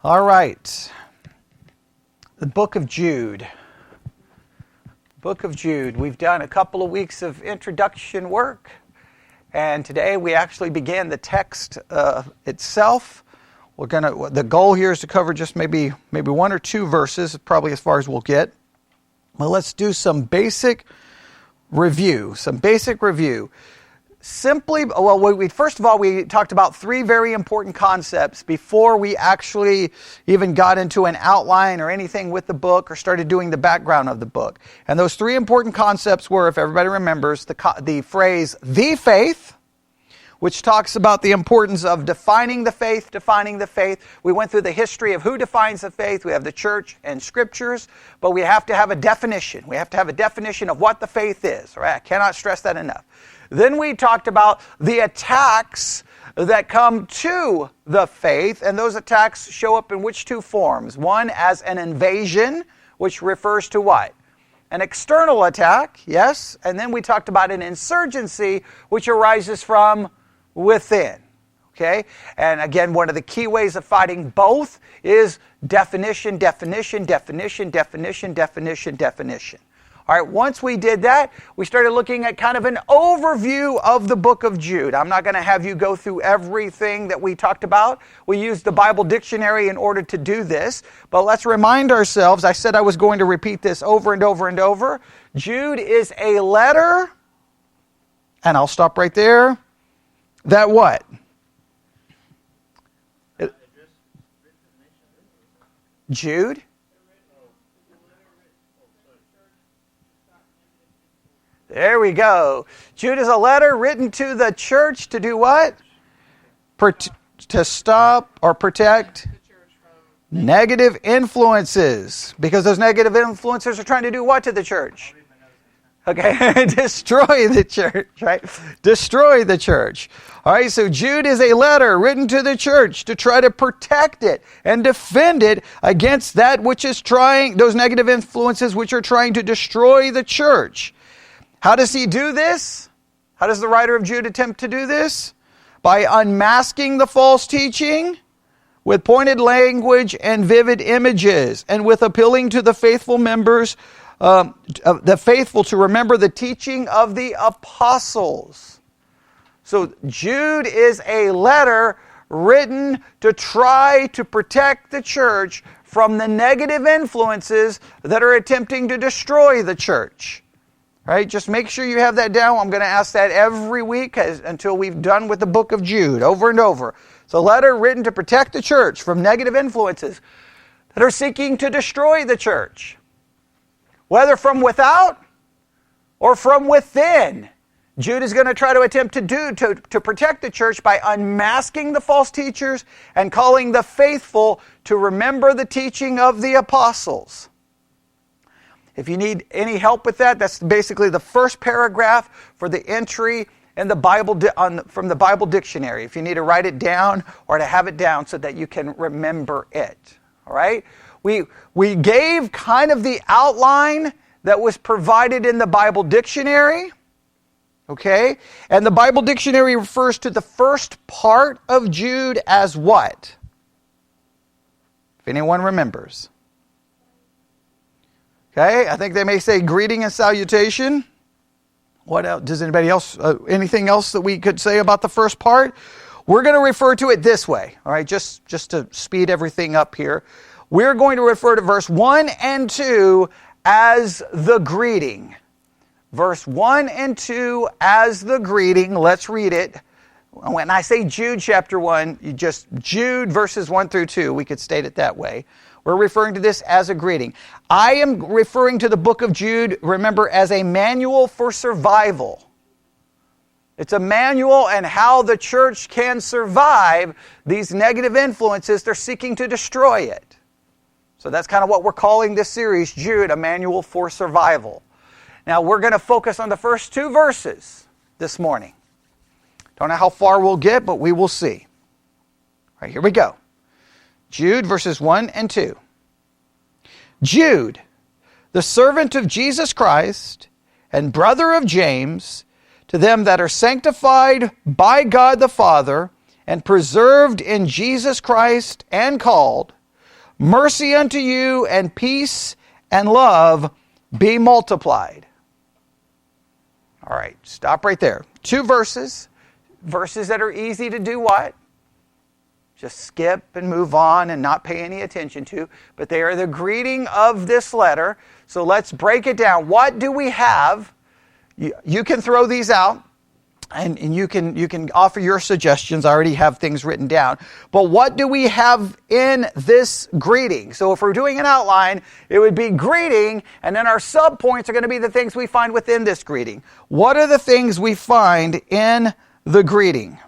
All right. The book of Jude. Book of Jude. We've done a couple of weeks of introduction work, and today we actually began the text itself. The goal here is to cover just maybe one or two verses, probably as far as we'll get. Well, let's do some basic review. First of all, we talked about three very important concepts before we actually even got into an outline or anything with the book or started doing the background of the book. And those three important concepts were, if everybody remembers, the phrase, the faith, which talks about the importance of defining the faith. We went through the history of who defines the faith. We have the church and scriptures, but we have to have a definition. We have to have a definition of what the faith is. All right? I cannot stress that enough. Then we talked about the attacks that come to the faith, and those attacks show up in which two forms? One as an invasion, which refers to what? An external attack, yes, and then we talked about an insurgency, which arises from within, okay? And again, one of the key ways of fighting both is definition. All right, once we did that, we started looking at kind of an overview of the book of Jude. I'm not going to have you go through everything that we talked about. We used the Bible dictionary in order to do this, but let's remind ourselves, I said I was going to repeat this over and over and over. Jude is a letter, and I'll stop right there, that what? Jude? There we go. Jude is a letter written to the church to do what? To stop or protect negative influences. Because those negative influences are trying to do what to the church? Okay, destroy the church, right? Destroy the church. All right, so Jude is a letter written to the church to try to protect it and defend it against that which is those negative influences which are trying to destroy the church. How does he do this? How does the writer of Jude attempt to do this? By unmasking the false teaching with pointed language and vivid images, and with appealing to the faithful members, the faithful to remember the teaching of the apostles. So Jude is a letter written to try to protect the church from the negative influences that are attempting to destroy the church. Right? Just make sure you have that down. I'm going to ask that every week until we've done with the book of Jude, over and over. It's a letter written to protect the church from negative influences that are seeking to destroy the church, whether from without or from within. Jude is going to try to attempt to protect the church by unmasking the false teachers and calling the faithful to remember the teaching of the apostles. If you need any help with that, that's basically the first paragraph for the entry in the Bible from the Bible dictionary. If you need to write it down or to have it down so that you can remember it. All right? We gave kind of the outline that was provided in the Bible dictionary. Okay? And the Bible dictionary refers to the first part of Jude as what? If anyone remembers. Okay, I think they may say greeting and salutation. What else? Does anybody else, anything else that we could say about the first part? We're going to refer to it this way, all right, just to speed everything up here. We're going to refer to verse 1 and 2 as the greeting. Verse 1 and 2 as the greeting. Let's read it. When I say Jude chapter 1, Jude verses 1 through 2, we could state it that way. We're referring to this as a greeting. I am referring to the book of Jude, remember, as a manual for survival. It's a manual on how the church can survive these negative influences. They're seeking to destroy it. So that's kind of what we're calling this series, Jude, a manual for survival. Now we're going to focus on the first two verses this morning. Don't know how far we'll get, but we will see. All right, here we go. Jude verses 1 and 2. Jude, the servant of Jesus Christ and brother of James, to them that are sanctified by God the Father and preserved in Jesus Christ and called, mercy unto you, and peace and love be multiplied. All right, stop right there. 2 verses. Verses that are easy to do what? Just skip and move on and not pay any attention to. But they are the greeting of this letter. So let's break it down. What do we have? You can throw these out. And you can offer your suggestions. I already have things written down. But what do we have in this greeting? So if we're doing an outline, it would be greeting, and then our subpoints are going to be the things we find within this greeting. What are the things we find in the greeting?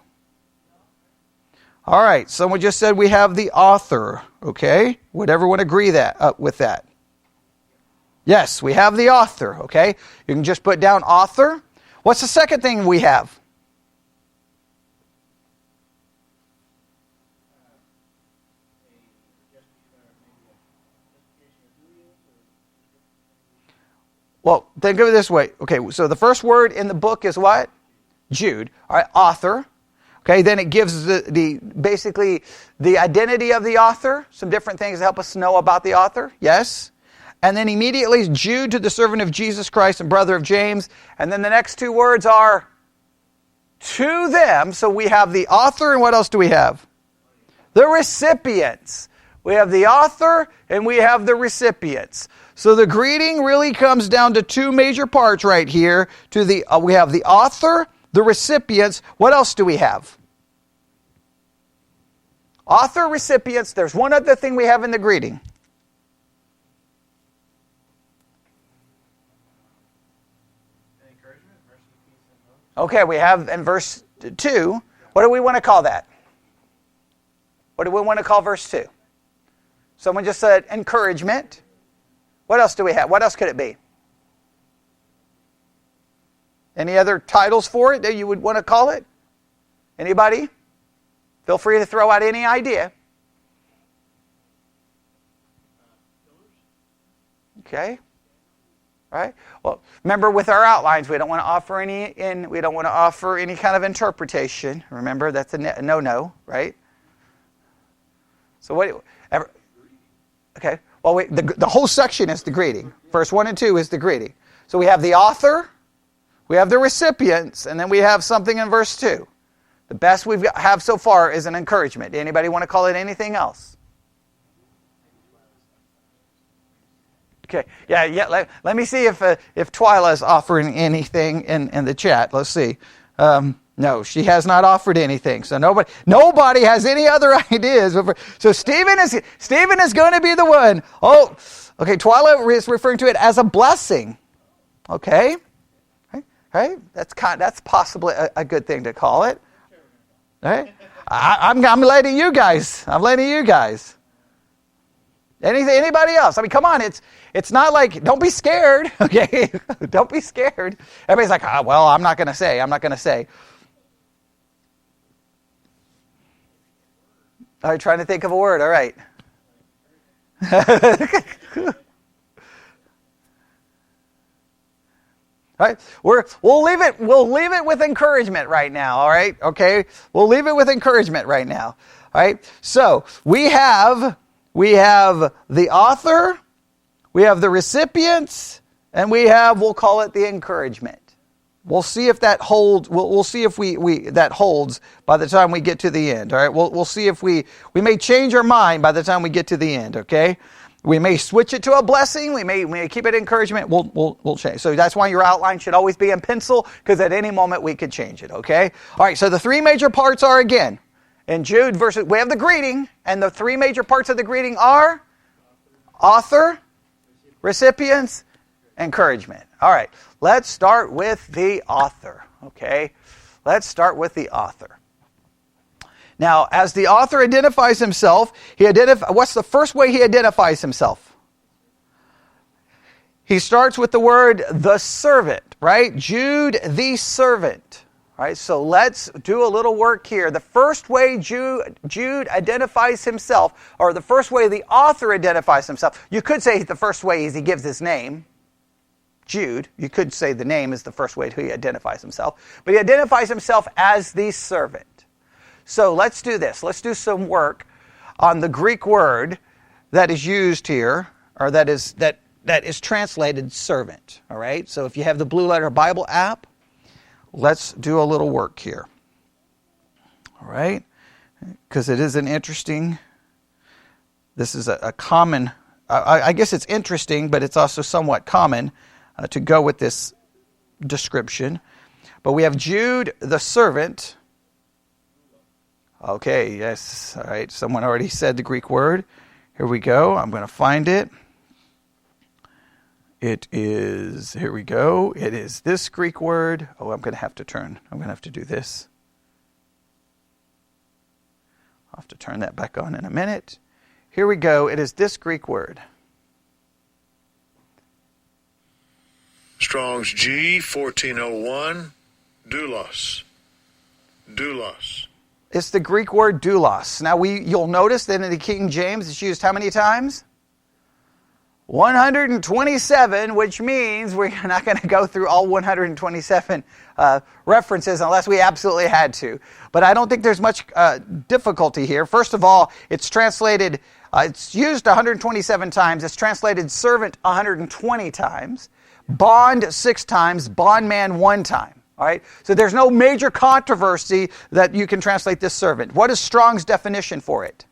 All right, someone just said we have the author. Okay, would everyone agree with that? Yes, we have the author. Okay, you can just put down author. What's the second thing we have? Well, think of it this way. Okay, so the first word in the book is what? Jude. All right, author. Okay, then it gives basically the identity of the author, some different things to help us know about the author. Yes. And then immediately, Jude, to the servant of Jesus Christ and brother of James. And then the next 2 words are to them. So we have the author, and what else do we have? The recipients. We have the author, and we have the recipients. So the greeting really comes down to 2 major parts right here. We have the author, the recipients. What else do we have? Author, recipients. There's one other thing we have in the greeting. Okay, we have in verse 2, what do we want to call that? What do we want to call verse 2? Someone just said encouragement. What else do we have? What else could it be? Any other titles for it that you would want to call it? Anybody? Feel free to throw out any idea. Okay. All right. Well, remember with our outlines, we don't want to offer any kind of interpretation. Remember, that's a no-no, right? So okay. Well, the whole section is the greeting. Verse 1 and 2 is the greeting. So we have the author, we have the recipients, and then we have something in verse 2. The best we have so far is an encouragement. Anybody want to call it anything else? Okay, yeah. Let me see if Twyla is offering anything in the chat. Let's see. No, she has not offered anything. So nobody has any other ideas. So Stephen is going to be the one. Oh, okay. Twyla is referring to it as a blessing. Okay, right. That's possibly a good thing to call it. Right. I'm letting you guys. Anybody else? I mean, come on. It's not like, don't be scared, okay? Don't be scared. Everybody's like, well, I'm not going to say. All right, trying to think of a word. All right. All right, we'll leave it with encouragement right now, all right? Okay? We'll leave it with encouragement right now. All right? So, we have the author, we have the recipients, and we'll call it the encouragement. We'll see if that holds. We'll see if that holds by the time we get to the end. All right. We'll see if we may change our mind by the time we get to the end. Okay. We may switch it to a blessing. We may keep it encouragement. We'll change. So that's why your outline should always be in pencil, because at any moment we could change it. Okay. All right. So the 3 major parts are, again, in Jude we have the greeting, and the 3 major parts of the greeting are author, recipients, encouragement. All right, let's start with the author, okay? Let's start with the author. Now, as the author identifies himself, what's the first way he identifies himself? He starts with the word the servant, right? Jude, the servant. All right, so let's do a little work here. The first way Jude identifies himself, or the first way the author identifies himself, you could say the first way is he gives his name, Jude. You could say the name is the first way he identifies himself. But he identifies himself as the servant. So let's do this. Let's do some work on the Greek word that is used here, or that is translated servant. All right? So if you have the Blue Letter Bible app, let's do a little work here. All right? Because it is an interesting, this is a common, I guess it's interesting, but it's also somewhat common to go with this description. But we have Jude the servant. Okay, yes, all right. Someone already said the Greek word. Here we go. I'm going to find it. It is, here we go. It is this Greek word. Oh, I'm going to have to do this. I'll have to turn that back on in a minute. Here we go. It is this Greek word. Strong's G, 1401, doulos. Doulos. It's the Greek word doulos. Now, you'll notice that in the King James it's used how many times? 127, which means we're not going to go through all 127 references unless we absolutely had to. But I don't think there's much difficulty here. First of all, it's translated, it's used 127 times. It's translated servant 120 times. Bond 6 times. Bondman 1 time. All right? So there's no major controversy that you can translate this servant. What is Strong's definition for it?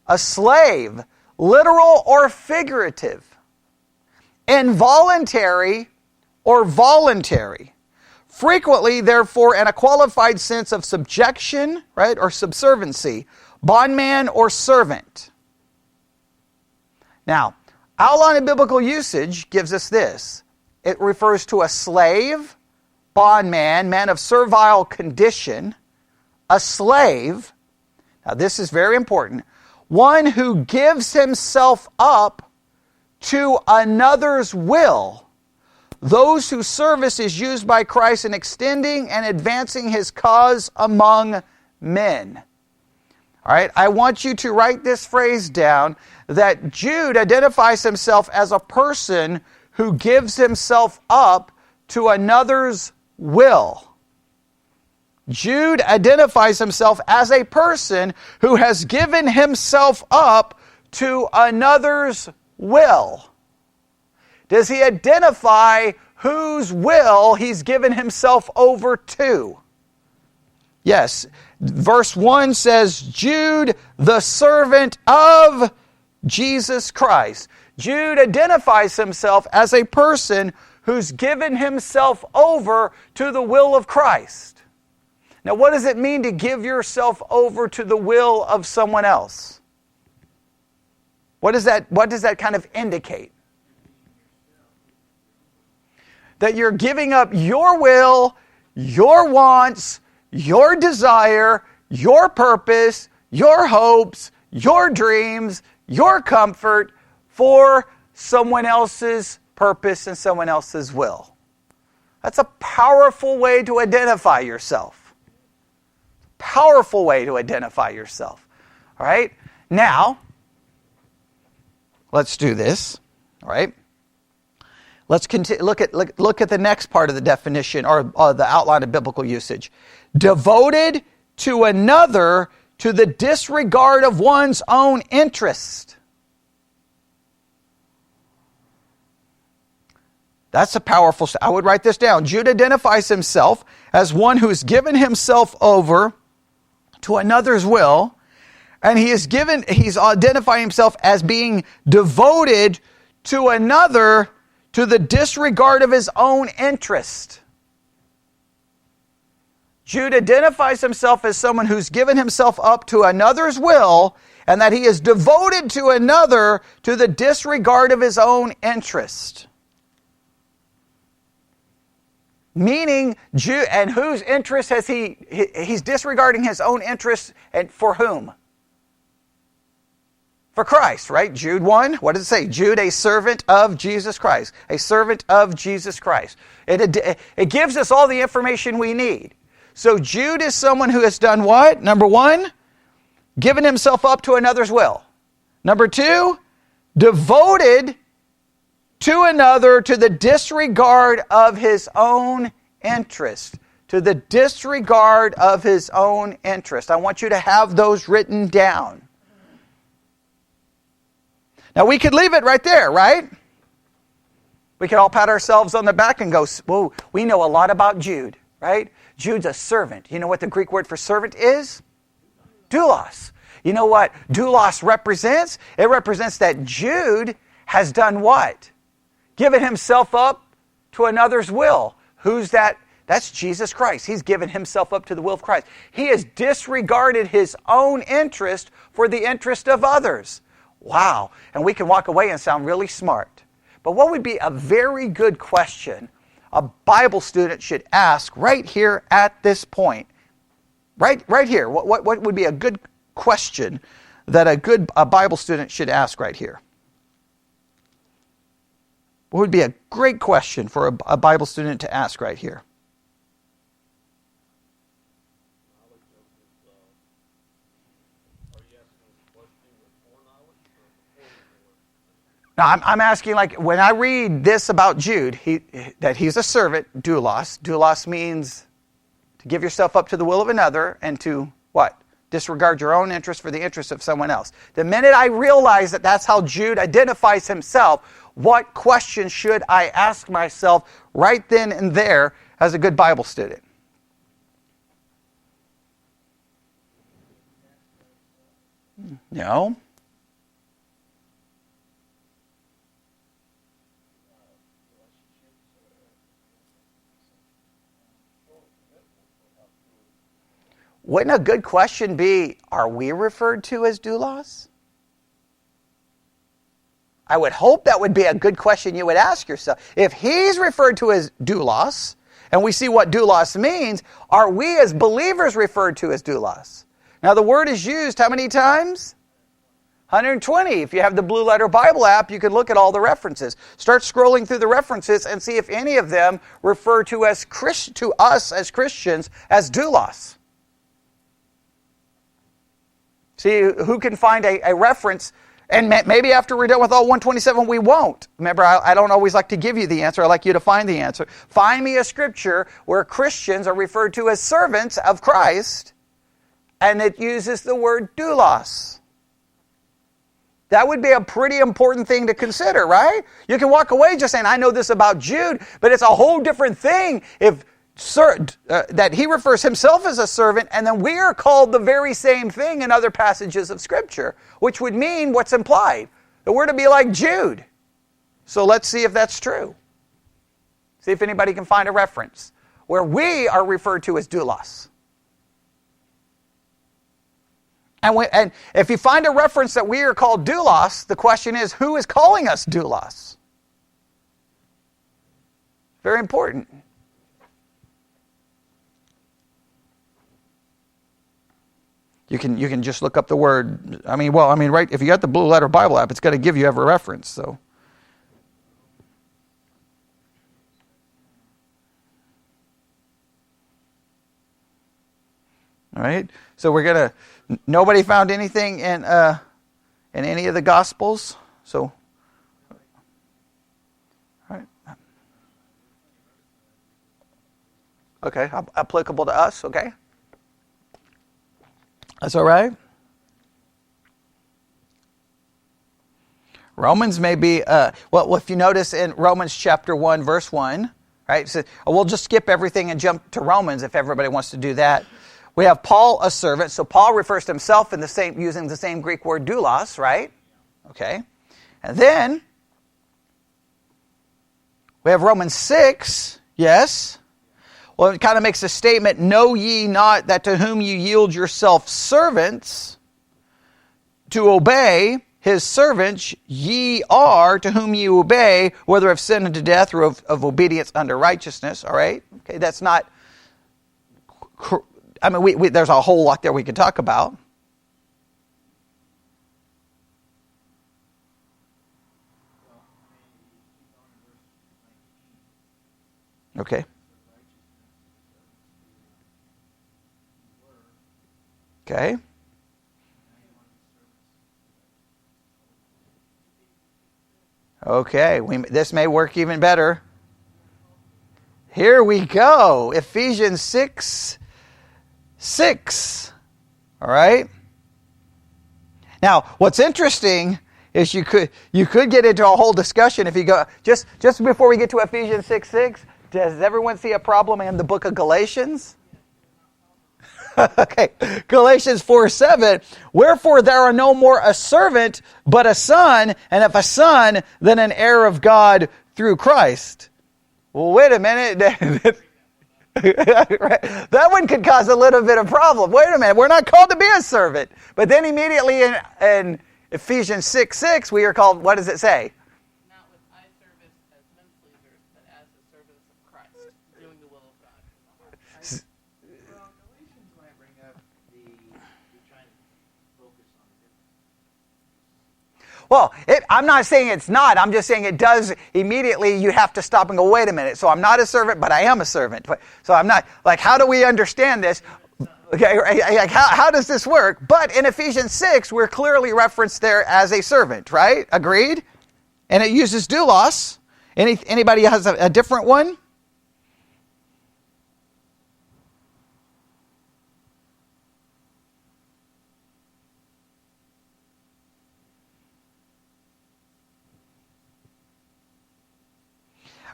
A slave. Literal or figurative. Involuntary or voluntary. Frequently, therefore, in a qualified sense of subjection, right, or subserviency. Bondman or servant. Now, outline of biblical usage gives us this. It refers to a slave, bondman, man of servile condition, a slave. Now, this is very important. One who gives himself up to another's will. Those whose service is used by Christ in extending and advancing his cause among men. All right, I want you to write this phrase down, that Jude identifies himself as a person who gives himself up to another's will. Jude identifies himself as a person who has given himself up to another's will. Does he identify whose will he's given himself over to? Yes. Verse 1 says, Jude, the servant of Jesus Christ. Jude identifies himself as a person who's given himself over to the will of Christ. Now, what does it mean to give yourself over to the will of someone else? What does that kind of indicate? That you're giving up your will, your wants, your desire, your purpose, your hopes, your dreams, your comfort for someone else's purpose and someone else's will. That's a powerful way to identify yourself. Powerful way to identify yourself. All right? Now, let's do this. All right? Let's look at the next part of the definition or the outline of biblical usage. Devoted to another to the disregard of one's own interest. That's a powerful. I would write this down. Jude identifies himself as one who's given himself over to another's will, and he's identifying himself as being devoted to another to the disregard of his own interest. Jude identifies himself as someone who's given himself up to another's will, and that he is devoted to another to the disregard of his own interest. Meaning, and whose interest has he's disregarding his own interest, and for whom? For Christ, right? Jude 1, what does it say? Jude, a servant of Jesus Christ. A servant of Jesus Christ. It gives us all the information we need. So Jude is someone who has done what? Number 1, given himself up to another's will. Number 2, devoted to another to the disregard of his own interest. To the disregard of his own interest. I want you to have those written down. Now we could leave it right there, right? We could all pat ourselves on the back and go, whoa, we know a lot about Jude, right? Jude's a servant. You know what the Greek word for servant is? Doulas. You know what doulos represents? It represents that Jude has done what? Given himself up to another's will. Who's that? That's Jesus Christ. He's given himself up to the will of Christ. He has disregarded his own interest for the interest of others. Wow. And we can walk away and sound really smart. But what would be a very good question a Bible student should ask right here at this point? Right here. What would be a good question that a Bible student should ask right here? What would be a great question for a Bible student to ask right here? Now, I'm asking, like, when I read this about Jude, that he's a servant, doulos. Doulos means to give yourself up to the will of another and to, what? Disregard your own interest for the interest of someone else. The minute I realize that that's how Jude identifies himself, what question should I ask myself right then and there as a good Bible student? No. Wouldn't a good question be, are we referred to as doulos? I would hope that would be a good question you would ask yourself. If he's referred to as doulos, and we see what doulos means, are we as believers referred to as doulos? Now the word is used how many times? 120. If you have the Blue Letter Bible app, you can look at all the references. Start scrolling through the references and see if any of them refer to us as Christians as doulos. See who can find a reference, and maybe after we're done with all 127, we won't. Remember, I don't always like to give you the answer. I like you to find the answer. Find me a scripture where Christians are referred to as servants of Christ, and it uses the word doulos. That would be a pretty important thing to consider, right? You can walk away just saying, I know this about Jude, but it's a whole different thing if that he refers himself as a servant, and then we are called the very same thing in other passages of Scripture, which would mean what's implied. That we're to be like Jude. So let's see if that's true. See if anybody can find a reference where we are referred to as doulos. And if you find a reference that we are called doulos, the question is, who is calling us doulos? Very important. You can just look up the word. Right? If you got the Blue Letter Bible app, it's going to give you every reference. So, all right. So we're gonna. Nobody found anything in any of the Gospels. So, all right. Okay, applicable to us. Okay. That's all right. Romans may be, if you notice in Romans chapter 1, verse 1, right? So we'll just skip everything and jump to Romans if everybody wants to do that. We have Paul, a servant. So Paul refers to himself using the same Greek word doulos, right? Okay. And then we have Romans 6, yes. Well, it kind of makes a statement, know ye not that to whom you yield yourself servants to obey his servants, ye are to whom you obey, whether of sin unto death or of obedience unto righteousness. All right? Okay, that's not, there's a whole lot there we could talk about. Okay. Okay. Okay, this may work even better. Here we go. Ephesians 6:6. All right? Now, what's interesting is you could get into a whole discussion if you go just before we get to Ephesians 6:6. Does everyone see a problem in the book of Galatians? Okay, Galatians 4:7. Wherefore there are no more a servant, but a son, and if a son, then an heir of God through Christ. Well, wait a minute. That one could cause a little bit of problem. Wait a minute. We're not called to be a servant. But then immediately in Ephesians 6:6, we are called, what does it say? Not with eye service as men pleasers, but as the servants of Christ, doing the will of God. Well, Galatians might bring up you're trying to focus on different. Well, I'm not saying it's not. I'm just saying it does immediately. You have to stop and go, wait a minute. So I'm not a servant, but I am a servant. So I'm not, like, how do we understand this? Okay, like, how does this work? But in Ephesians 6, we're clearly referenced there as a servant, right? Agreed? And it uses doulos. Anybody has a different one?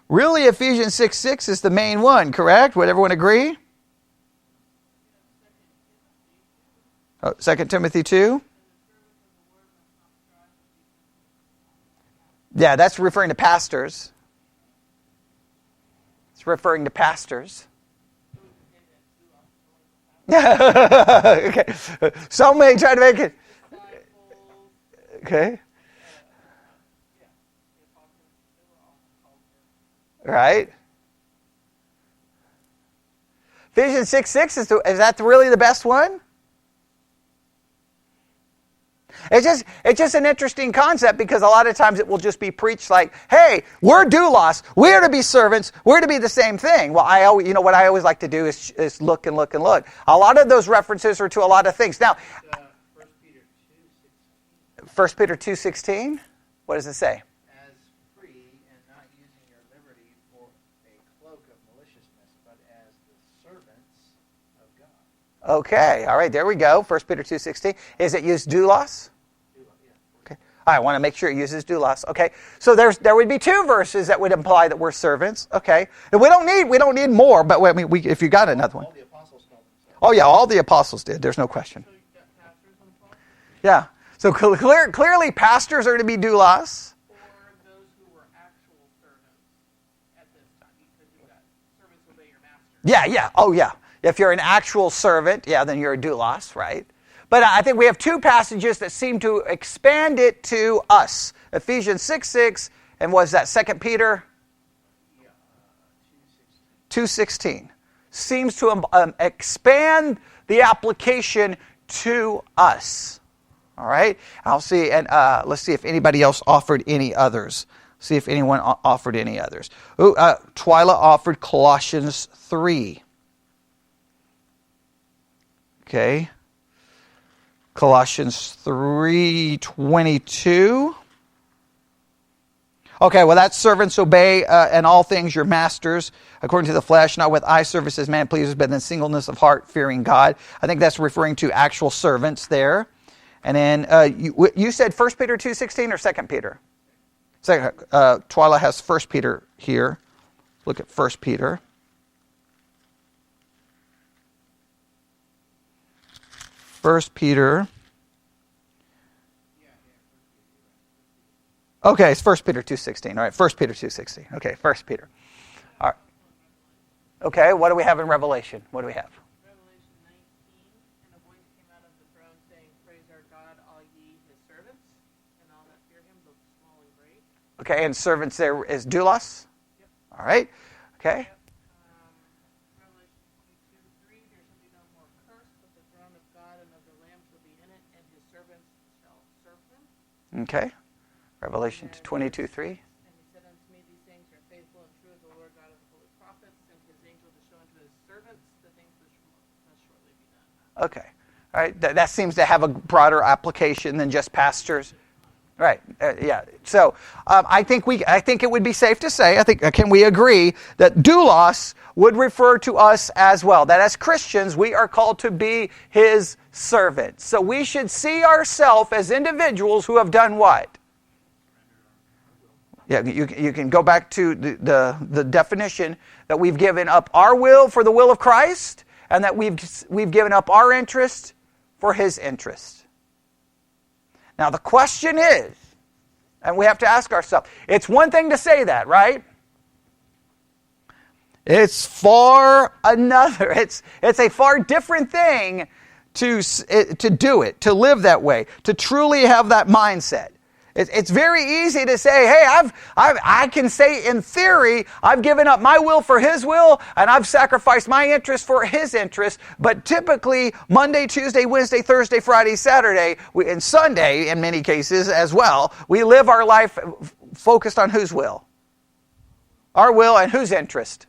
Really, Ephesians 6:6 is the main one, correct? Would everyone agree? 2 Timothy 2? Yeah, that's referring to pastors. It's referring to pastors. Okay. Some may try to make it. Okay. Right? Ephesians 6:6 is that really the best one? It's just an interesting concept because a lot of times it will just be preached like, hey, we're doulos, we're to be servants, we're to be the same thing. Well, what I always like to do is look and look and look. A lot of those references are to a lot of things. Now, 1 Peter 2:16, what does it say? As free and not using your liberty for a cloak of maliciousness, but as the servants of God. Okay, all right, there we go. 1 Peter 2:16. Is it used doulos? Okay. I want to make sure it uses doulos. Okay. So there would be two verses that would imply that we're servants. Okay. And we don't need more, but if you got another one. All the apostles called themselves. Oh yeah, all the apostles did. There's no question. So you've got pastors on the phone? Yeah. So clearly pastors are to be doulos. Or those who were actual servants at this time, because you've got servants obey your master. Yeah. Oh yeah. If you're an actual servant, yeah, then you're a doulos, right? But I think we have two passages that seem to expand it to us. Ephesians 6:6, and was that 2 Peter? 2:16. Seems to expand the application to us. All right? I'll see, and let's see if anybody else offered any others. See if anyone offered any others. Twyla offered Colossians 3. Okay. Colossians 3:22. Okay, well, that's servants obey in all things your masters, according to the flesh, not with eye service as man pleases, but in singleness of heart, fearing God. I think that's referring to actual servants there. And then you said 1 Peter 2:16 or 2 Peter? Twyla has 1 Peter here. Look at 1 Peter. 1 Peter. Okay, it's 1 Peter 2:16. All right, 1 Peter 2:16. Okay, 1 Peter. All right. Okay, what do we have in Revelation? What do we have? Revelation 19, and a voice came out of the throne saying, praise our God, all ye his servants, and all that fear him, both small and great. Okay, and servants there is doulos? Yep. All right. Okay. Revelation 22:3, there shall be no more curse, but the throne of God and of the Lamb shall be in it, and his servants shall serve him. Okay. Revelation 22:3. And he said unto me, these things are faithful and true of the Lord God of the holy prophets, and his angel to show unto his servants the things which must shortly be done. Okay. All right. That seems to have a broader application than just pastors. Right. Yeah. So I think it would be safe to say, can we agree that doulos would refer to us as well? That as Christians, we are called to be his servants. So we should see ourselves as individuals who have done what? Yeah, you can go back to the definition that we've given up our will for the will of Christ, and that we've given up our interest for his interest. Now the question is, and we have to ask ourselves, it's one thing to say that, right? It's far another. It's a far different thing to do it, to live that way, to truly have that mindset. It's very easy to say, hey, I can say in theory, I've given up my will for his will, and I've sacrificed my interest for his interest. But typically, Monday, Tuesday, Wednesday, Thursday, Friday, Saturday, and Sunday, in many cases as well, we live our life focused on whose will? Our will and whose interest?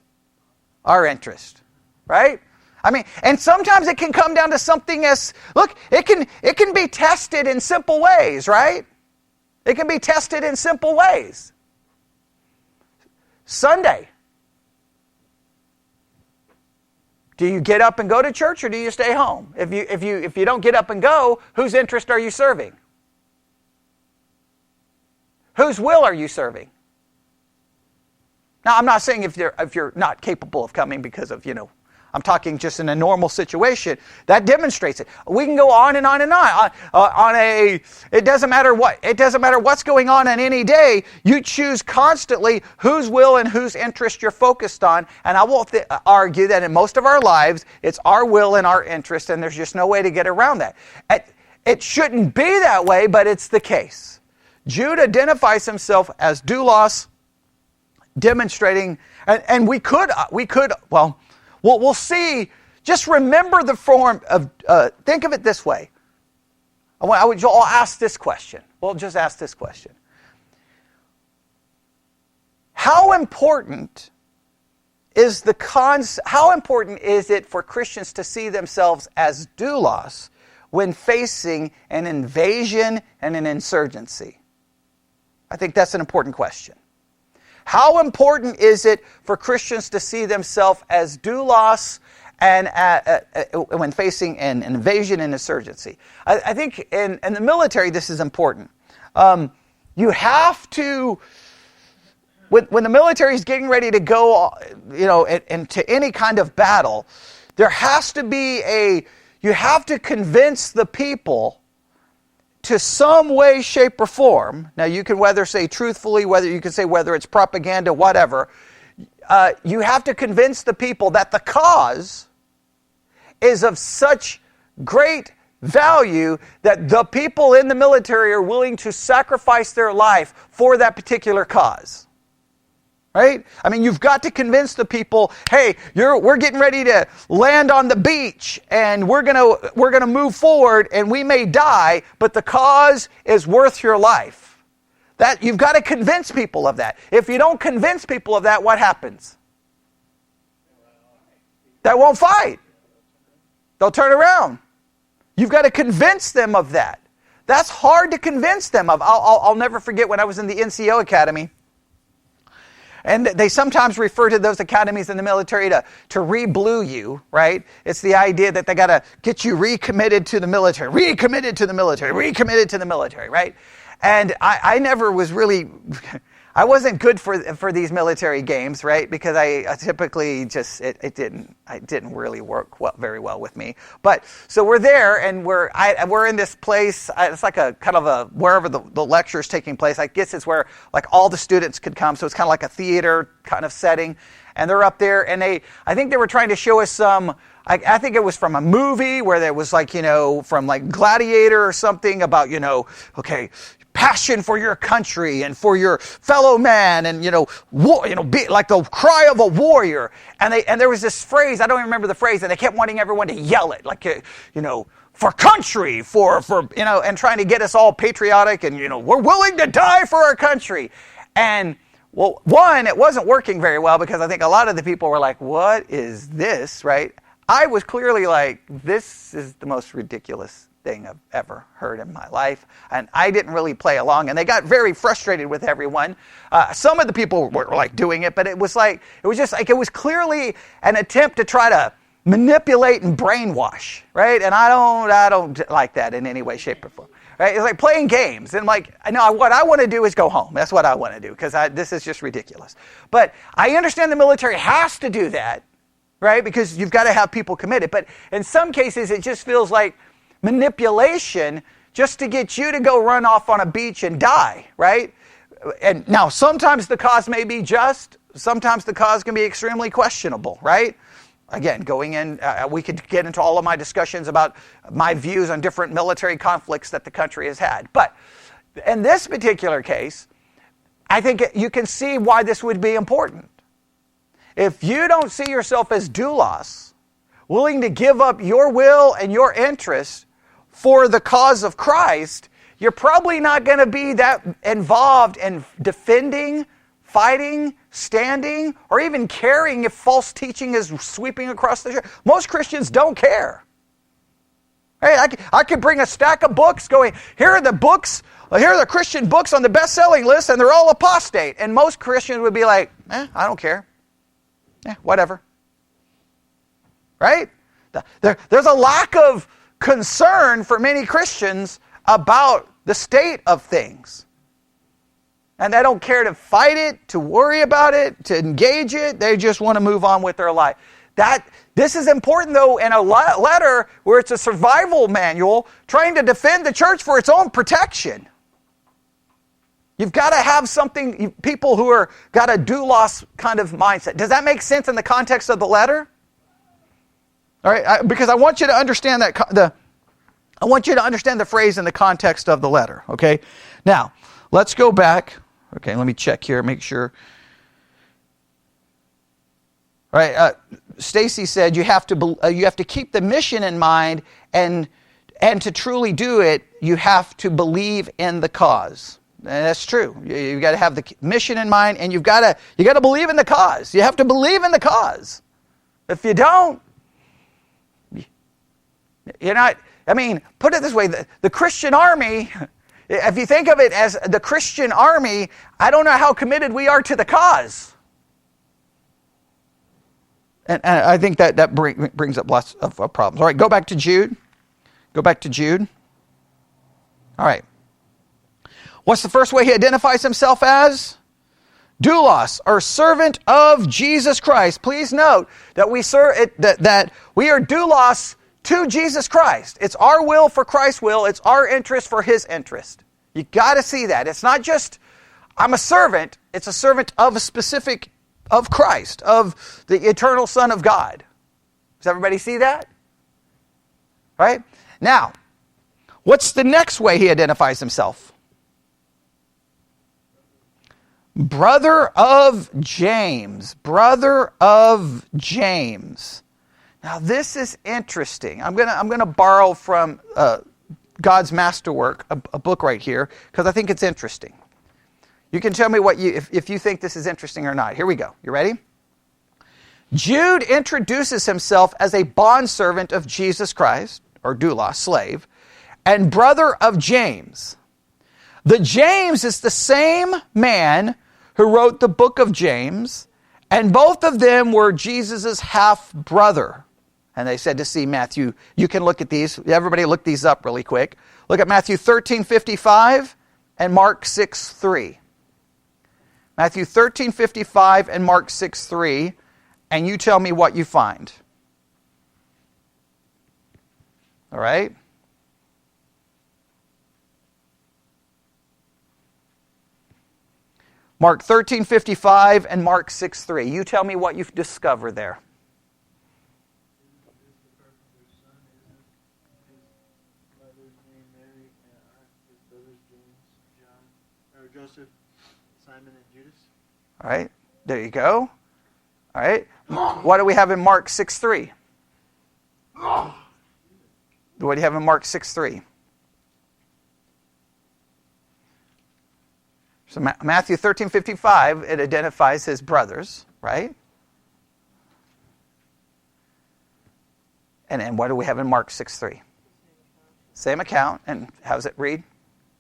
Our interest, right? I mean, and sometimes it can come down to something as, look, it can be tested in simple ways, right? It can be tested in simple ways. Sunday. Do you get up and go to church, or do you stay home? If you don't get up and go, whose interest are you serving? Whose will are you serving? Now, I'm not saying if you're not capable of coming because of, I'm talking just in a normal situation. That demonstrates it. We can go on and on and on. It doesn't matter what. It doesn't matter what's going on any day. You choose constantly whose will and whose interest you're focused on. And I will argue that in most of our lives, it's our will and our interest, and there's just no way to get around that. It shouldn't be that way, but it's the case. Jude identifies himself as doulos, demonstrating, and we could, we'll see. Just remember the form of, think of it this way. I'll ask this question. We'll just ask this question. How important is it for Christians to see themselves as doulos when facing an invasion and an insurgency? I think that's an important question. How important is it for Christians to see themselves as doulos and when facing an invasion and insurgency? I think in the military this is important. You have to, when the military is getting ready to go, into any kind of battle, there has to be you have to convince the people to some way, shape, or form. Now, you can whether say truthfully, whether it's propaganda, whatever. You have to convince the people that the cause is of such great value that the people in the military are willing to sacrifice their life for that particular cause. Right? I mean, you've got to convince the people, hey, we're getting ready to land on the beach, and we're gonna move forward, and we may die, but the cause is worth your life. That you've got to convince people of that. If you don't convince people of that, what happens? They won't fight. They'll turn around. You've got to convince them of that. That's hard to convince them of. I'll never forget when I was in the NCO Academy. And they sometimes refer to those academies in the military to re-blue you, right? It's the idea that they got to get you recommitted to the military, right? And I never was really, I wasn't good for these military games, right? Because I typically just, it didn't really work very well with me. But, so we're there, and we're in this place, it's like a kind of a, wherever the lecture is taking place, I guess it's where like all the students could come, so it's kind of like a theater kind of setting. And they're up there, and I think they were trying to show us some, I think it was from a movie where there was like, from like Gladiator or something about, okay, passion for your country and for your fellow man, and be like the cry of a warrior. And there was this phrase, I don't even remember the phrase, and they kept wanting everyone to yell it, like for country, for and trying to get us all patriotic, and we're willing to die for our country. And well, one, it wasn't working very well, because I think a lot of the people were like, what is this, right? I was clearly like, this is the most ridiculous thing I've ever heard in my life, and I didn't really play along, and they got very frustrated with everyone. Some of the people were like doing it, but it was clearly an attempt to try to manipulate and brainwash, right? And I don't like that in any way, shape, or form. Right? It's like playing games. And like, I know what I want to do is go home. That's what I want to do because this is just ridiculous. But I understand the military has to do that, right? Because you've got to have people committed. But in some cases, it just feels like manipulation just to get you to go run off on a beach and die, right? And now, sometimes the cause may be just. Sometimes the cause can be extremely questionable, right? Again, going in, we could get into all of my discussions about my views on different military conflicts that the country has had. But in this particular case, I think you can see why this would be important. If you don't see yourself as doulos, willing to give up your will and your interests for the cause of Christ, you're probably not going to be that involved in defending, fighting, standing, or even caring if false teaching is sweeping across the church. Most Christians don't care. Hey, I could bring a stack of books going, here are the Christian books on the best-selling list, and they're all apostate. And most Christians would be like, I don't care. Whatever. Right? There's a lack of concern for many Christians about the state of things. And they don't care to fight it, to worry about it, to engage it. They just want to move on with their life. This is important, though, in a letter where it's a survival manual trying to defend the church for its own protection. You've got to have something, people who are got a doulos kind of mindset. Does that make sense in the context of the letter? All right, because I want you to understand I want you to understand the phrase in the context of the letter. Okay, now let's go back. Okay, let me check here, make sure. All right, Stacy said you have to keep the mission in mind, and to truly do it, you have to believe in the cause. And that's true. You've got to have the mission in mind, and you got to believe in the cause. You have to believe in the cause. If you don't, you're not. I mean, put it this way: the Christian army. If you think of it as the Christian army, I don't know how committed we are to the cause. And I think that brings up lots of problems. All right, go back to Jude. Go back to Jude. All right. What's the first way he identifies himself as? Doulos, or servant of Jesus Christ. Please note that that we are doulos to Jesus Christ. It's our will for Christ's will. It's our interest for his interest. You got to see that. It's not just, I'm a servant. It's a servant of a specific, of Christ, of the eternal Son of God. Does everybody see that? Right? Now, what's the next way he identifies himself? Brother of James. Brother of James. Now this is interesting. I'm gonna borrow from God's Masterwork, a book right here, because I think it's interesting. You can tell me if you think this is interesting or not. Here we go. You ready? Jude introduces himself as a bondservant of Jesus Christ, or doulos, slave, and brother of James. The James is the same man who wrote the book of James, and both of them were Jesus' half-brother. And they said to see Matthew, you can look at these. Everybody look these up really quick. Look at Matthew 13:55 and Mark 6:3. Matthew 13:55 and Mark 6:3, and you tell me what you find. All right? Mark 13:55 and Mark 6:3. You tell me what you discover there. Joseph, Simon, and Judas. All right, there you go. All right, what do we have in Mark 6:3? What do you have in Mark 6:3? So Matthew 13:55, it identifies his brothers, right? And what do we have in Mark 6:3? Same account. And how does it read?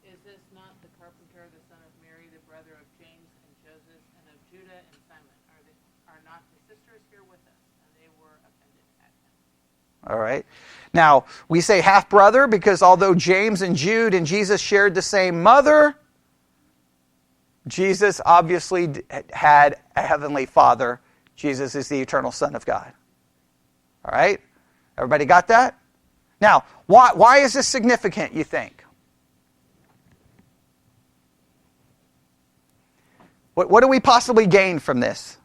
Is this not the carpenter, the son of Mary, the brother of James and Joseph, and of Judah and Simon? Are not his sisters here with us? And they were offended at him. All right. Now, we say half-brother because although James and Jude and Jesus shared the same mother, Jesus obviously had a heavenly Father. Jesus is the eternal Son of God. All right? Everybody got that? Now, why is this significant, you think? What do we possibly gain from this?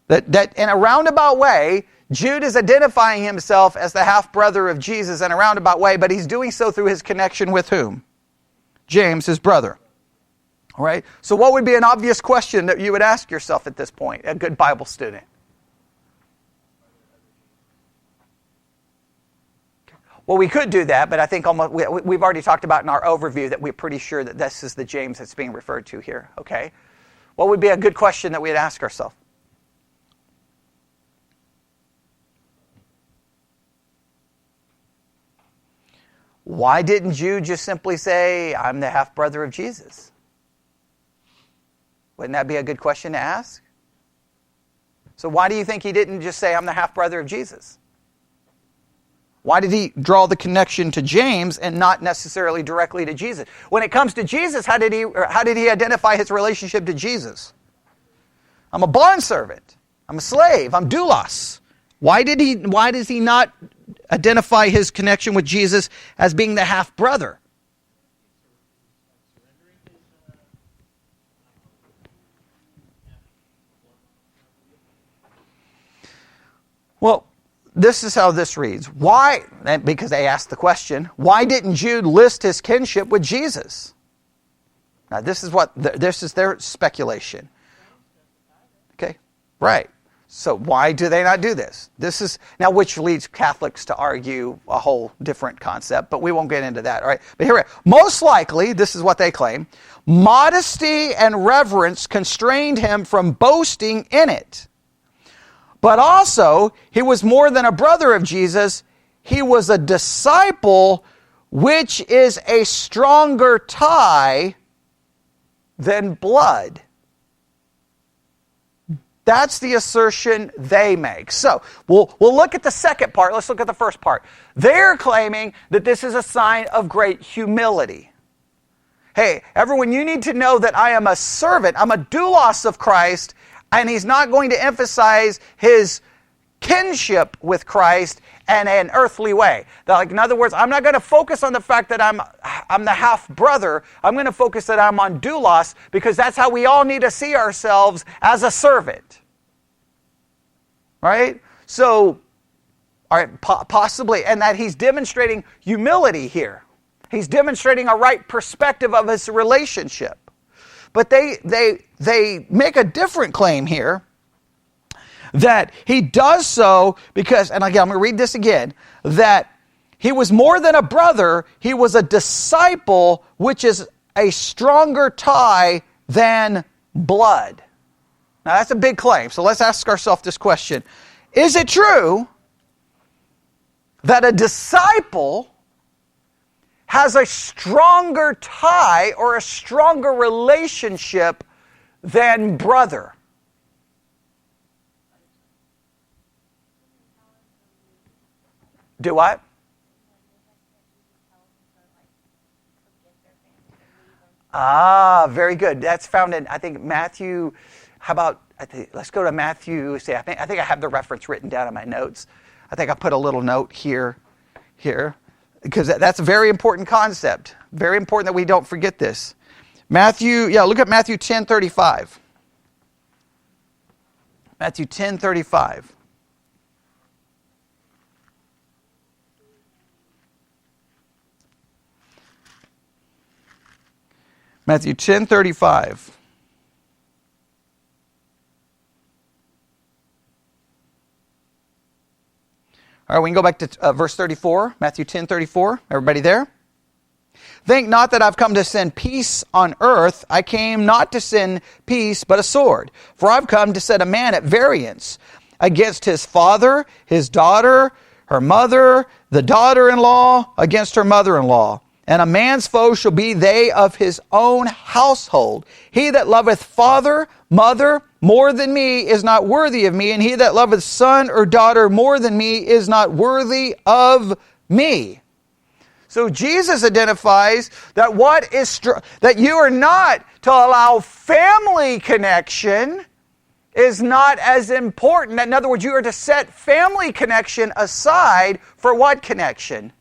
That in a roundabout way, Jude is identifying himself as the half-brother of Jesus in a roundabout way, but he's doing so through his connection with whom? James, his brother. All right? So what would be an obvious question that you would ask yourself at this point, a good Bible student? Well, we could do that, but I think we've already talked about in our overview that we're pretty sure that this is the James that's being referred to here. Okay? What would be a good question that we'd ask ourselves? Why didn't Jude just simply say, I'm the half-brother of Jesus? Wouldn't that be a good question to ask? So why do you think he didn't just say, I'm the half-brother of Jesus? Why did he draw the connection to James and not necessarily directly to Jesus? When it comes to Jesus, how did he identify his relationship to Jesus? I'm a bondservant. I'm a slave. I'm doulos. Why does he not identify his connection with Jesus as being the half-brother? Well, this is how this reads. Why? Because they asked the question, why didn't Jude list his kinship with Jesus? Now, this is their speculation. Okay, right. So why do they not do this? This is now which leads Catholics to argue a whole different concept, but we won't get into that. All right. But here, most likely, this is what they claim: modesty and reverence constrained him from boasting in it. But also, he was more than a brother of Jesus. He was a disciple, which is a stronger tie than blood. That's the assertion they make. So, we'll look at the second part. Let's look at the first part. They're claiming that this is a sign of great humility. Hey, everyone, you need to know that I am a servant. I'm a doulos of Christ, and he's not going to emphasize his kinship with Christ in an earthly way. Like, in other words, I'm not going to focus on the fact that I'm the half-brother. I'm going to focus that I'm on doulos, because that's how we all need to see ourselves, as a servant. Right? So, all right, possibly, and that he's demonstrating humility here. He's demonstrating a right perspective of his relationship. But they make a different claim here, that he does so because, and again, I'm going to read this again, that he was more than a brother, he was a disciple, which is a stronger tie than blood. Now that's a big claim, so let's ask ourselves this question. Is it true that a disciple has a stronger tie or a stronger relationship than brother? Do what? Very good. That's found in, I think, Matthew. How about, let's go to Matthew. See, I think I have the reference written down in my notes. I think I put a little note here, because that's a very important concept. Very important that we don't forget this. Look at Matthew 10:35. Matthew 10:35. Matthew 10:35. All right, we can go back to verse 34, Matthew 10:34. Everybody there? Think not that I've come to send peace on earth. I came not to send peace, but a sword. For I've come to set a man at variance against his father, his daughter, her mother, the daughter-in-law, against her mother-in-law, And a man's foes shall be they of his own household. He that loveth father, mother, more than me is not worthy of me, and he that loveth son or daughter more than me is not worthy of me. So Jesus identifies that that you are not to allow family connection is not as important. In other words, you are to set family connection aside for what connection?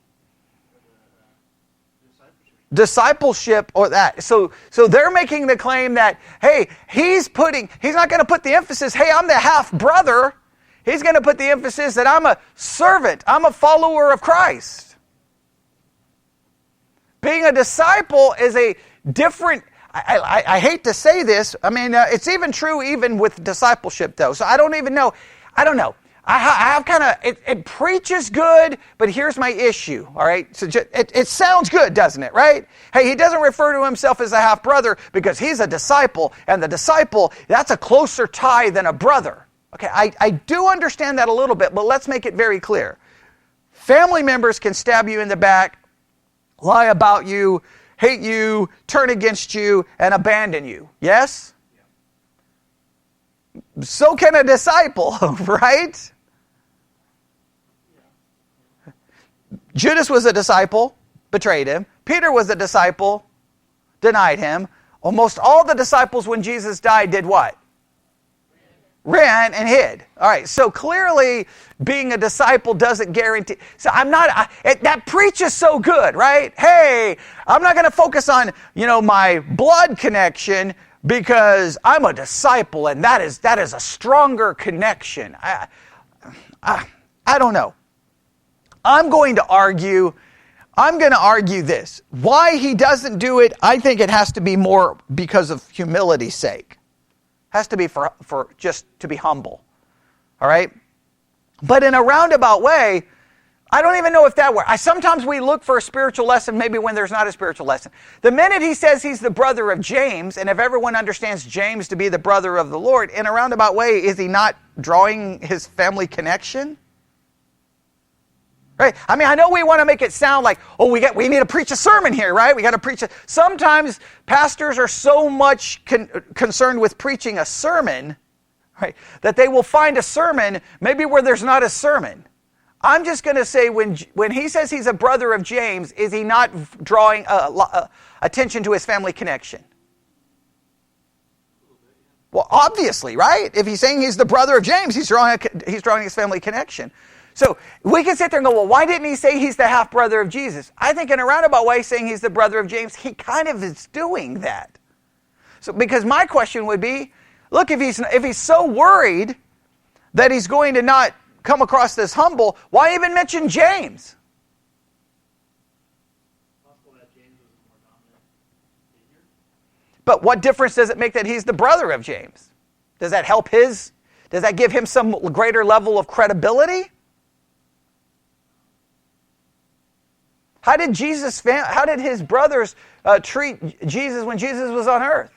Discipleship or that. So they're making the claim that, hey, he's not going to put the emphasis, hey, I'm the half brother. He's going to put the emphasis that I'm a servant. I'm a follower of Christ. Being a disciple is a different, I hate to say this. I mean, it's even true even with discipleship though. So I don't know. I have kind of, it preaches good, but here's my issue, all right? So it sounds good, doesn't it, right? Hey, he doesn't refer to himself as a half-brother because he's a disciple, and the disciple, that's a closer tie than a brother. Okay, I do understand that a little bit, but let's make it very clear. Family members can stab you in the back, lie about you, hate you, turn against you, and abandon you. Yes? So can a disciple, right? Judas was a disciple, betrayed him. Peter was a disciple, denied him. Almost all the disciples when Jesus died did what? Ran and hid. All right, so clearly being a disciple doesn't guarantee. So that preaches so good, right? Hey, I'm not going to focus on, my blood connection because I'm a disciple and that is a stronger connection. I don't know. I'm going to argue this. Why he doesn't do it, I think it has to be more because of humility's sake. Has to be for just to be humble. All right? But in a roundabout way, I don't even know if that works. Sometimes we look for a spiritual lesson maybe when there's not a spiritual lesson. The minute he says he's the brother of James, and if everyone understands James to be the brother of the Lord, in a roundabout way, is he not drawing his family connection? Right? I mean, I know we want to make it sound like, we need to preach a sermon here, right? We got to preach Sometimes pastors are so much concerned with preaching a sermon, right, that they will find a sermon maybe where there's not a sermon. I'm just going to say when he says he's a brother of James, is he not drawing attention to his family connection? Well, obviously, right? If he's saying he's the brother of James, he's drawing his family connection. So we can sit there and go, well, why didn't he say he's the half-brother of Jesus? I think in a roundabout way, saying he's the brother of James, he kind of is doing that. So because my question would be, look, if he's so worried that he's going to not come across as humble, why even mention James? But what difference does it make that he's the brother of James? Does that help does that give him some greater level of credibility? How did his brothers treat Jesus when Jesus was on earth?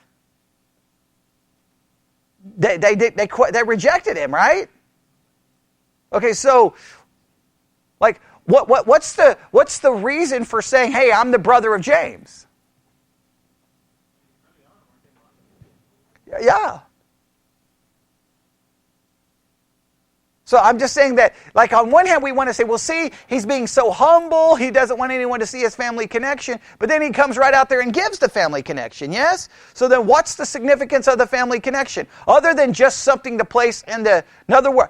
They rejected him, right? Okay, so like what's the reason for saying, hey, I'm the brother of James? Yeah. So I'm just saying that, like, on one hand, we want to say, well, see, he's being so humble. He doesn't want anyone to see his family connection. But then he comes right out there and gives the family connection, yes? So then what's the significance of the family connection? Other than just something to place in another word.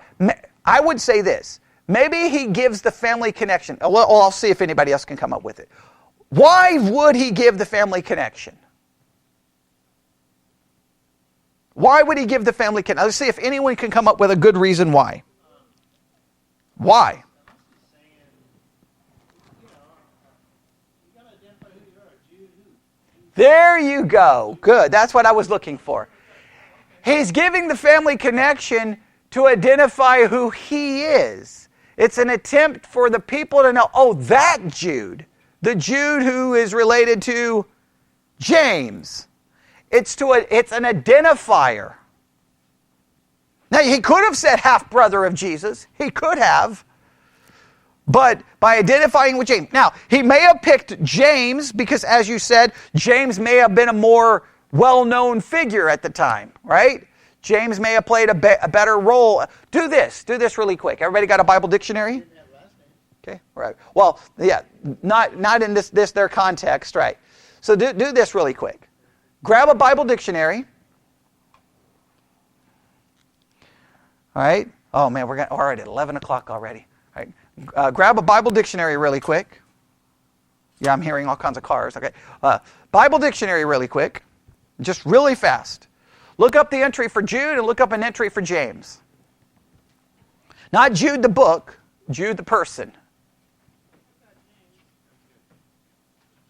I would say this. Maybe he gives the family connection. Well, I'll see if anybody else can come up with it. Why would he give the family connection? Why would he give the family connection? Let's see if anyone can come up with a good reason why. Why? There you go. Good. That's what I was looking for. He's giving the family connection to identify who he is. It's an attempt for the people to know, oh, that Jude. The Jude who is related to James. It's an identifier. Now, he could have said half-brother of Jesus. He could have. but by identifying with James. Now, he may have picked James because, as you said, James may have been a more well-known figure at the time, right? James may have played a better role. Do this really quick. Everybody got a Bible dictionary? Okay, right. Well, yeah, not in their context, right? So do this really quick. Grab a Bible dictionary. All right. Oh man, we're already at 11 o'clock already. All right. Grab a Bible dictionary really quick. Yeah, I'm hearing all kinds of cars. Okay. Bible dictionary really quick. Just really fast. Look up the entry for Jude and look up an entry for James. Not Jude the book, Jude the person.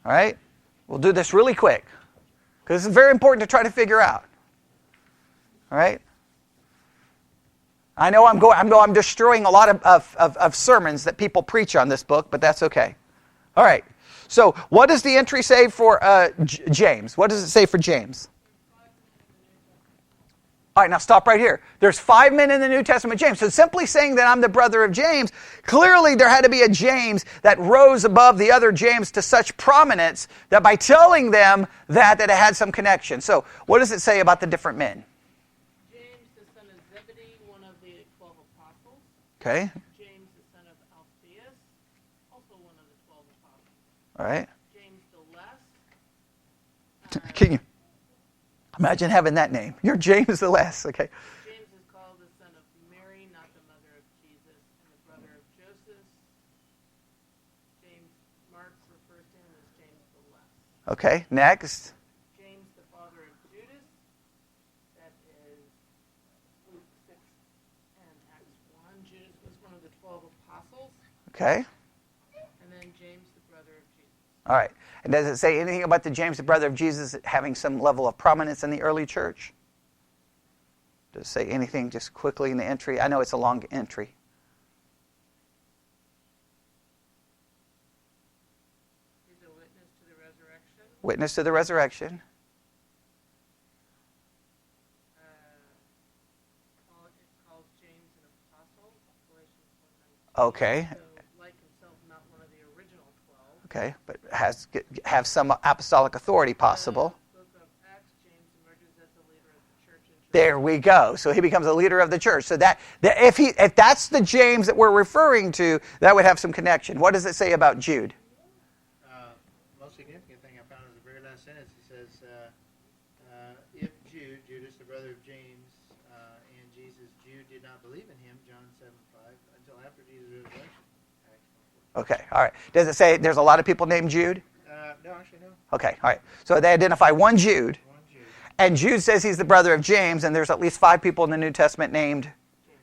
All right? We'll do this really quick because this is very important to try to figure out. All right? I know I'm destroying a lot of sermons that people preach on this book, but that's okay. All right. So, what does the entry say for James? What does it say for James? All right, now stop right here. There's 5 men in the New Testament, James. So simply saying that I'm the brother of James, clearly there had to be a James that rose above the other James to such prominence that by telling them that it had some connection. So what does it say about the different men? James, the son of Zebedee, one of the 12 apostles. Okay. James, the son of Alphaeus, also one of the 12 apostles. All right. James the Less. Can you imagine having that name? You're James the Less. Okay. James is called the son of Mary, not the mother of Jesus, and the brother of Joseph. James, Mark refers to him as James the Less. Okay. Next. James, the father of Judas. That is Luke 6 and Acts 1. Judas was one of the 12 apostles. Okay. And then James, the brother of Jesus. All right. And does it say anything about the James, the brother of Jesus, having some level of prominence in the early church? Does it say anything just quickly in the entry? I know it's a long entry. He's a witness to the resurrection. Witness to the resurrection. It calls James an apostle. Galatians 1:19. Okay. So, like himself, not one of the original 12. Okay, but have some apostolic authority possible. Book of Acts, James emerges as the leader of the church. There we go. So he becomes a leader of the church. So that if that's the James that we're referring to, that would have some connection. What does it say about Jude? Most significant thing I found is the very last sentence. It says, if Judas, the brother of James, and Jesus, Jude did not believe in him, John 7:5, until after Jesus' resurrection. Okay, all right. Does it say there's a lot of people named Jude? No, actually, no. Okay, all right. So they identify one Jude, and Jude says he's the brother of James, and there's at least 5 people in the New Testament named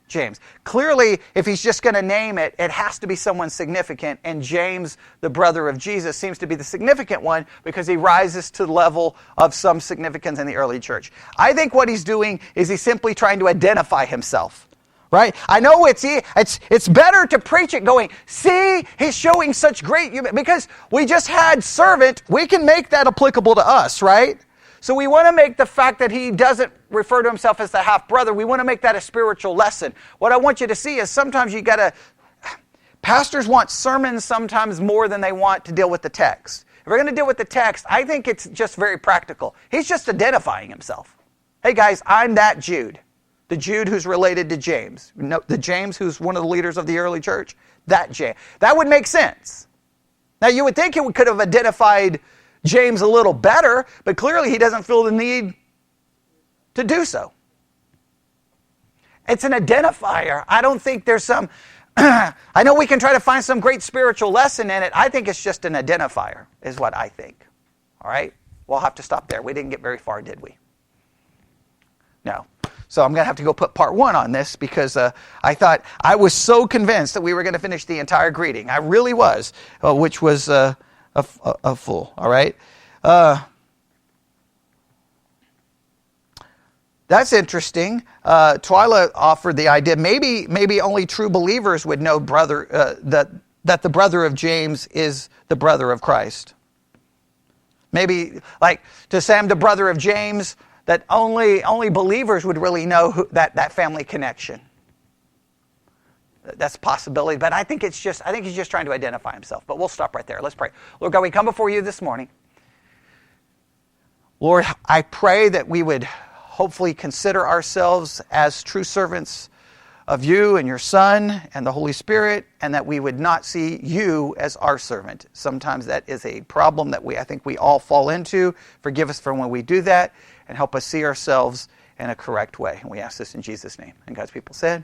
James. Clearly, if he's just going to name it, it has to be someone significant, and James, the brother of Jesus, seems to be the significant one because he rises to the level of some significance in the early church. I think what he's doing is he's simply trying to identify himself. Right? I know it's better to preach it going, see, he's showing such great, because we just had servant, we can make that applicable to us, right? So we want to make the fact that he doesn't refer to himself as the half-brother, we want to make that a spiritual lesson. What I want you to see is sometimes pastors want sermons sometimes more than they want to deal with the text. If we're going to deal with the text, I think it's just very practical. He's just identifying himself. Hey guys, I'm that Jude. The Jude who's related to James. The James who's one of the leaders of the early church. That James. That would make sense. Now you would think he could have identified James a little better, but clearly he doesn't feel the need to do so. It's an identifier. I don't think there's some... I know we can try to find some great spiritual lesson in it. I think it's just an identifier, is what I think. All right? We'll have to stop there. We didn't get very far, did we? No. So I'm going to have to go put part 1 on this because I was so convinced that we were going to finish the entire greeting. I really was, which was a fool. All right? That's interesting. Twyla offered the idea maybe only true believers would know that the brother of James is the brother of Christ. Maybe like to say I'm the brother of James, that only believers would really know that family connection. That's a possibility, but I think he's just trying to identify himself. But we'll stop right there. Let's pray. Lord God, we come before you this morning. Lord, I pray that we would hopefully consider ourselves as true servants of you and your Son and the Holy Spirit, and that we would not see you as our servant. Sometimes that is a problem that I think we all fall into. Forgive us for when we do that, and help us see ourselves in a correct way. And we ask this in Jesus' name. And God's people said,